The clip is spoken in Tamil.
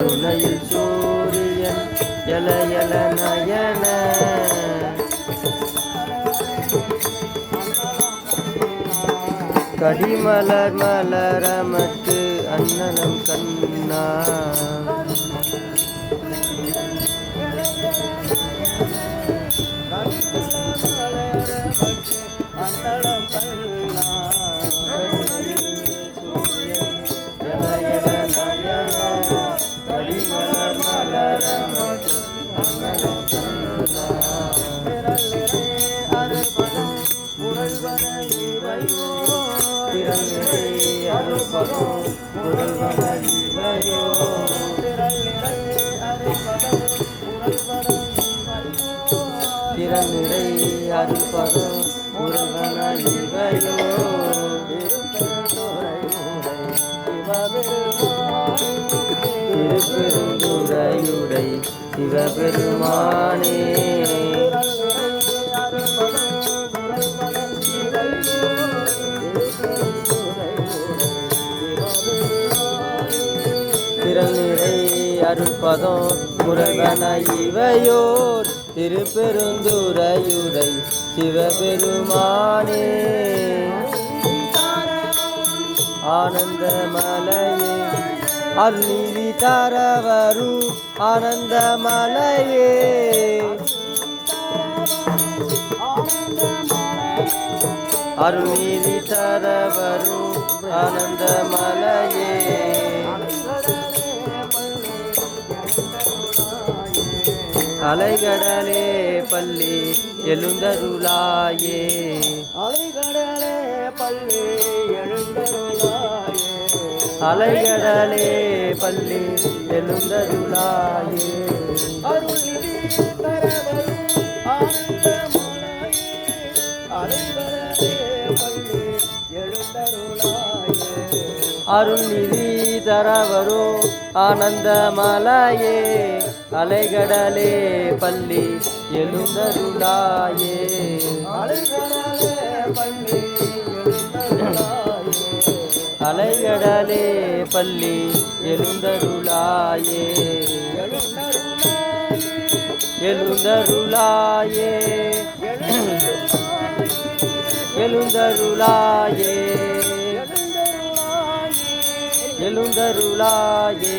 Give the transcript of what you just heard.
துணையில் சூரியன் எல எல நயன கடிமலர் மலரமத்து அன்னனம் கண்ணா திறநிறை அருள்பதம் முருகன இவையோ திருப்பெருந்துறையுடை சிவபெருமானே திறநிறை அருள்பதம் முருகன இவையோர் திருப்பெருந்துறையுடை சிவபெருமானே ஆனந்த மலையே அருள்நீதி தரவரும் ஆனந்த மலையே அருள்நீதி தரவரும் ஆனந்த மலையே அலைகடலே பள்ளி எழுந்தருளாயே அலைகடலே பள்ளி எழுந்தருளாயே அலைகடலே பள்ளி எழுந்தருளாயே அருள்நிதி தரவரும் ஆனந்த மலையே அலைகடலே பள்ளி எழுந்தருளாயே அருள்நிதி தரவரும் ஆனந்த மலையே அலைகடலே பள்ளி எழுந்தருளாயே அலைகடலே பள்ளி அலைகடலே பள்ளி எழுந்தருளாயே எழுந்தருளாயே எழுந்தருளாயே எழுந்தருளாயே